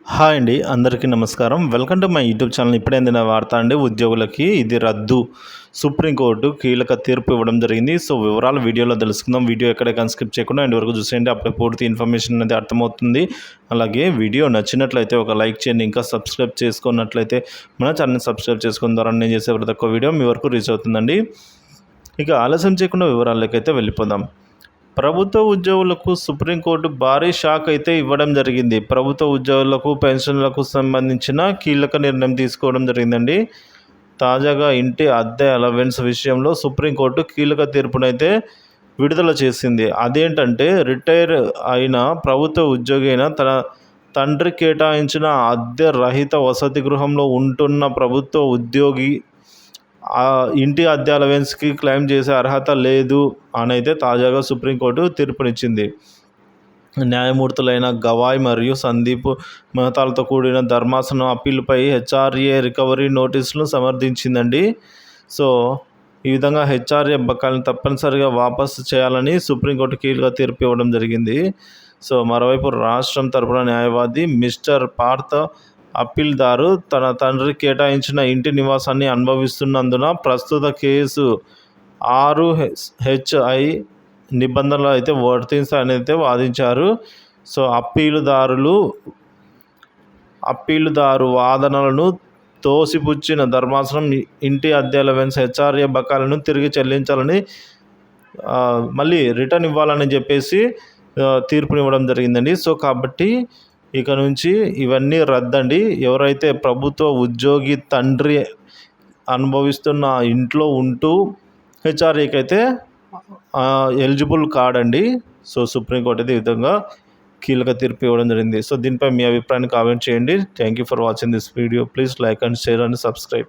Hi అండి. అందరికీ నమస్కారం. Welcome to my YouTube channel. ఇప్పుడే అందిన వార్త అండి. ఉద్యోగులకి ఇది రద్దు. సుప్రీంకోర్టు కీలక తీర్పు ఇవ్వడం జరిగింది. సో, వివరాలు వీడియోలో తెలుసుకుందాం. వీడియో ఎక్కడ స్కిప్ చేయకుండా ఎండ్ వరకు చూసేయండి. అప్పుడే పూర్తి ఇన్ఫర్మేషన్ అనేది అర్థమవుతుంది. అలాగే వీడియో నచ్చినట్లయితే ఒక లైక్ చేయండి. ఇంకా సబ్స్క్రైబ్ చేసుకున్నట్లయితే మన ఛానల్ని సబ్స్క్రైబ్ చేసుకున్న ద్వారా నేను చేసే ప్రతి ఒక్క వీడియో మీ వరకు రీచ్ అవుతుందండి. ఇక ఆలస్యం చేయకుండా వివరాలకైతే వెళ్ళిపోదాం. ప్రభుత్వ ఉద్యోగులకు సుప్రీంకోర్టు భారీ షాక్ అయితే ఇవ్వడం జరిగింది. ప్రభుత్వ ఉద్యోగులకు, పెన్షన్లకు సంబంధించిన కీలక నిర్ణయం తీసుకోవడం జరిగిందండి. తాజాగా ఇంటి అద్దె అలవెన్స్ విషయంలో సుప్రీంకోర్టు కీలక తీర్పునైతే విడుదల చేసింది. అదేంటంటే, రిటైర్ అయిన ప్రభుత్వ ఉద్యోగి అయిన తన తండ్రి కేటాయించిన అద్దె రహిత వసతి గృహంలో ఉంటున్న ప్రభుత్వ ఉద్యోగి ఇంటి అద్దె అలవెన్స్కి క్లెయిమ్ చేసే అర్హత లేదు అనైతే తాజాగా సుప్రీంకోర్టు తీర్పునిచ్చింది. న్యాయమూర్తులైన గవాయ్ మరియు సందీప్ మెహతాలతో కూడిన ధర్మాసనం అప్పీలుపై హెచ్ఆర్ఏ రికవరీ నోటీసులను సమర్థించిందండి. సో, ఈ విధంగా హెచ్ఆర్ఏ బకాయిలను తప్పనిసరిగా వాపసు చేయాలని సుప్రీంకోర్టు కీలక తీర్పు ఇవ్వడం జరిగింది. సో, మరోవైపు రాష్ట్రం తరపున న్యాయవాది మిస్టర్ పార్థ్ అప్పీల్దారు తన తండ్రి కేటాయించిన ఇంటి నివాసాన్ని అనుభవిస్తున్నందున ప్రస్తుత కేసు 6HI నిబంధనలు అయితే వర్తిస్తాయని అయితే వాదించారు. సో, అప్పీలుదారు వాదనలను తోసిపుచ్చిన ధర్మాసనం ఇంటి అద్దె అలవెన్స్ హెచ్ఆర్ఏ బకాయిలను తిరిగి చెల్లించాలని మళ్ళీ రిటర్న్ ఇవ్వాలని చెప్పేసి తీర్పునివ్వడం జరిగిందండి. సో, కాబట్టి ఇక నుంచి ఇవన్నీ రద్దండి. ఎవరైతే ప్రభుత్వ ఉద్యోగి తండ్రి అనుభవిస్తున్న ఇంట్లో ఉంటూ హెచ్ఆర్ఏకి అయితే ఎలిజిబుల్ కాడండి. సో, సుప్రీంకోర్టు అయితే ఈ విధంగా కీలక తీర్పు ఇవ్వడం జరిగింది. సో, దీనిపై మీ అభిప్రాయాన్ని కామెంట్ చేయండి. Thank you for watching this video. Please like and share and subscribe.